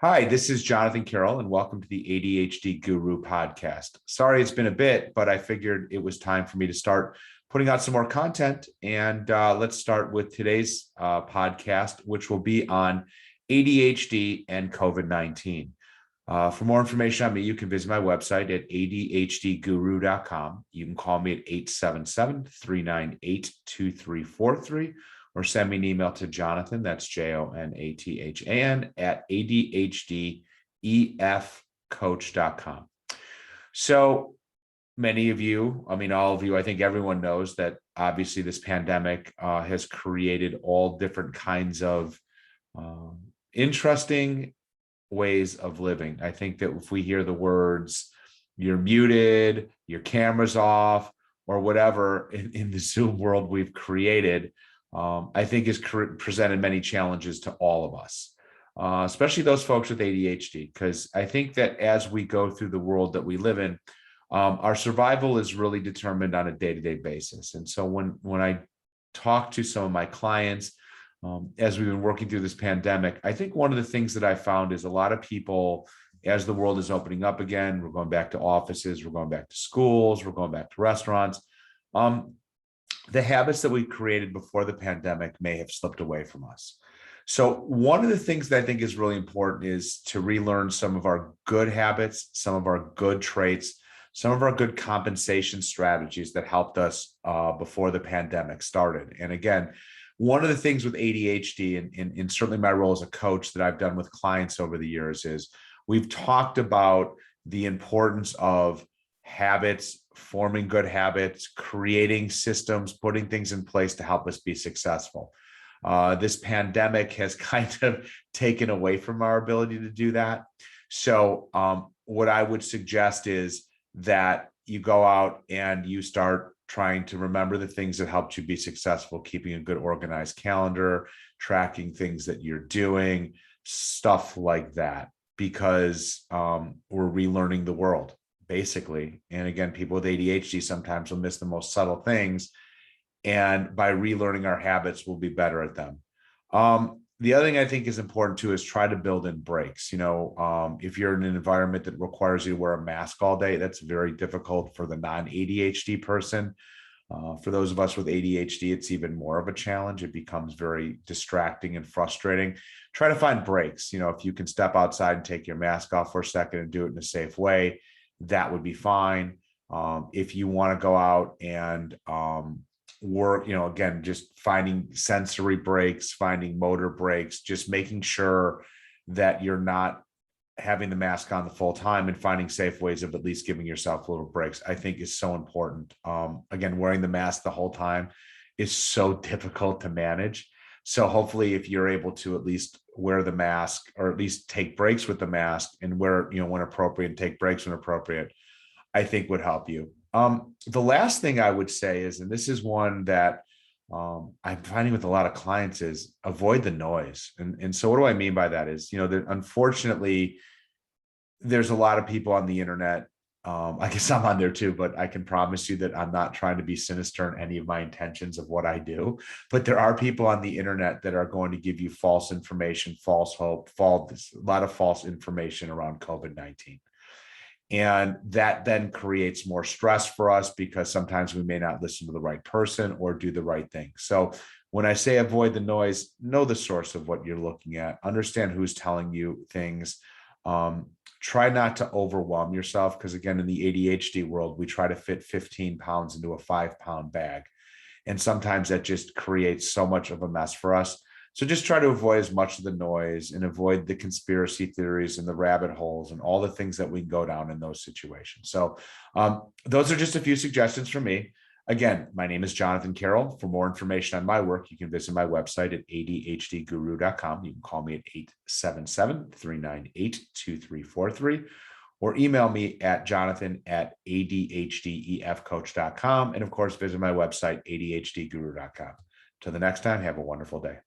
Hi, this is Jonathan Carroll, and welcome to the ADHD Guru podcast. Sorry, it's been a bit, but I figured it was time for me to start putting out some more content. And let's start with today's podcast, which will be on ADHD and COVID-19. For more information on me, you can visit my website at adhdguru.com. You can call me at 877-398-2343 or send me an email to Jonathan, that's Jonathan, at adhdefcoach.com. So many of you, all of you, I think everyone knows that obviously this pandemic has created all different kinds of interesting ways of living. I think that if we hear the words, you're muted, your camera's off, or whatever in the Zoom world we've created, I think has presented many challenges to all of us, especially those folks with ADHD, because I think that as we go through the world that we live in, our survival is really determined on a day-to-day basis. And so when I talk to some of my clients, as we've been working through this pandemic, I think one of the things that I found is a lot of people, as the world is opening up again, we're going back to offices, we're going back to schools, we're going back to restaurants. The habits that we created before the pandemic may have slipped away from us. So one of the things that I think is really important is to relearn some of our good habits, some of our good traits, some of our good compensation strategies that helped us before the pandemic started. And again, one of the things with ADHD and certainly my role as a coach that I've done with clients over the years is we've talked about the importance of habits, forming good habits, creating systems, putting things in place to help us be successful. This pandemic has kind of taken away from our ability to do that. So what I would suggest is that you go out and you start trying to remember the things that helped you be successful, keeping a good organized calendar, tracking things that you're doing, stuff like that, because we're relearning the world, basically. And again, people with ADHD sometimes will miss the most subtle things. And by relearning our habits, we'll be better at them. The other thing I think is important too is try to build in breaks. If you're in an environment that requires you to wear a mask all day, that's very difficult for the non-ADHD person. For those of us with ADHD, it's even more of a challenge. It becomes very distracting and frustrating. Try to find breaks. If you can step outside and take your mask off for a second and do it in a safe way, that would be fine. If you want to go out and work, again, just finding sensory breaks, finding motor breaks, just making sure that you're not having the mask on the full time and finding safe ways of at least giving yourself little breaks, I think is so important. Again, wearing the mask the whole time is so difficult to manage. So hopefully if you're able to at least wear the mask or at least take breaks with the mask and wear, when appropriate and take breaks when appropriate, I think would help you. The last thing I would say is, and this is one that I'm finding with a lot of clients, is avoid the noise. And so what do I mean by that is, that unfortunately, there's a lot of people on the internet. I guess I'm on there too, but I can promise you that I'm not trying to be sinister in any of my intentions of what I do. But there are people on the internet that are going to give you false information, false hope, a lot of false information around COVID-19. And that then creates more stress for us because sometimes we may not listen to the right person or do the right thing. So when I say avoid the noise, know the source of what you're looking at, understand who's telling you things. Try not to overwhelm yourself because, again, in the ADHD world, we try to fit 15 pounds into a 5-pound bag. And sometimes that just creates so much of a mess for us. So just try to avoid as much of the noise and avoid the conspiracy theories and the rabbit holes and all the things that we can go down in those situations. So those are just a few suggestions from me. Again, my name is Jonathan Carroll. For more information on my work, you can visit my website at adhdguru.com. You can call me at 877-398-2343 or email me at jonathan@adhdefcoach.com. And of course, visit my website, adhdguru.com. Till the next time, have a wonderful day.